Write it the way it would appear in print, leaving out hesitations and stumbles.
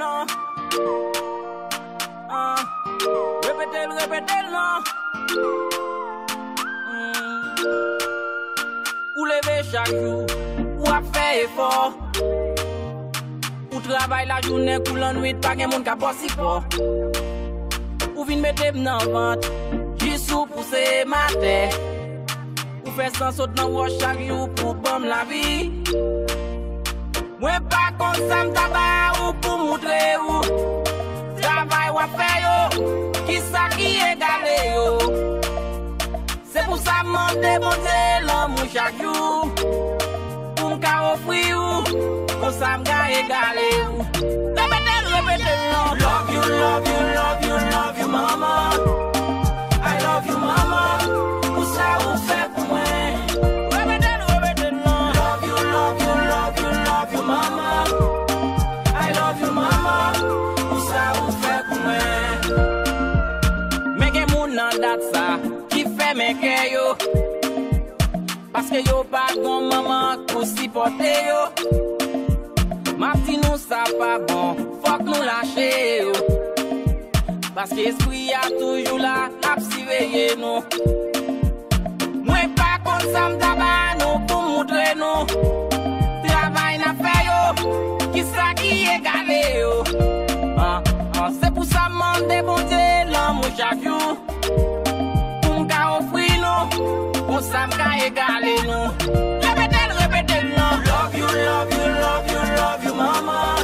non. Répétez non. Ou lever chaque jour, ou à faire effort. Ou travaille la journée, ou la nuit, pas de monde qui a bossé fort. Ou vin mettre dans vente, juste pour pousser ma tête. Ou faire sans saut dans wash chaque jour pour bomber la vie. Moi pas comme ça m'tabac ou pour montrer ou travail ou à faire yo, qui ça qui est galé yo. C'est pour ça m'en démonter l'amour chaque jour. Pour m'ka offrir ou, pour ça m'ka égaler ou. Répétez non. Love you, love you, love you, love you, mama. I love you, mama. Pour ça ou fait pour moi. Répétez non. Love you, love you, love you, love you, mama. I love you, mama. Pour ça ou fait pour moi. Mais que moun nan dat ça. Mais que yo, parce que yo pas bon maman pour supporter yo. Ma petite nous ça pas bon, faut que nous lâcher yo. Parce que l'esprit a toujours là, à surveiller nous. Moi pas comme ça m'tabac nous pour montrer nous. Travail n'a fait yo, qui ça qui est galé yo. C'est pour ça m'en débonder l'amour chaque jour. Pour ça m'ka égaler nous. Répétez non. Love you, love you, love you, love you, mama.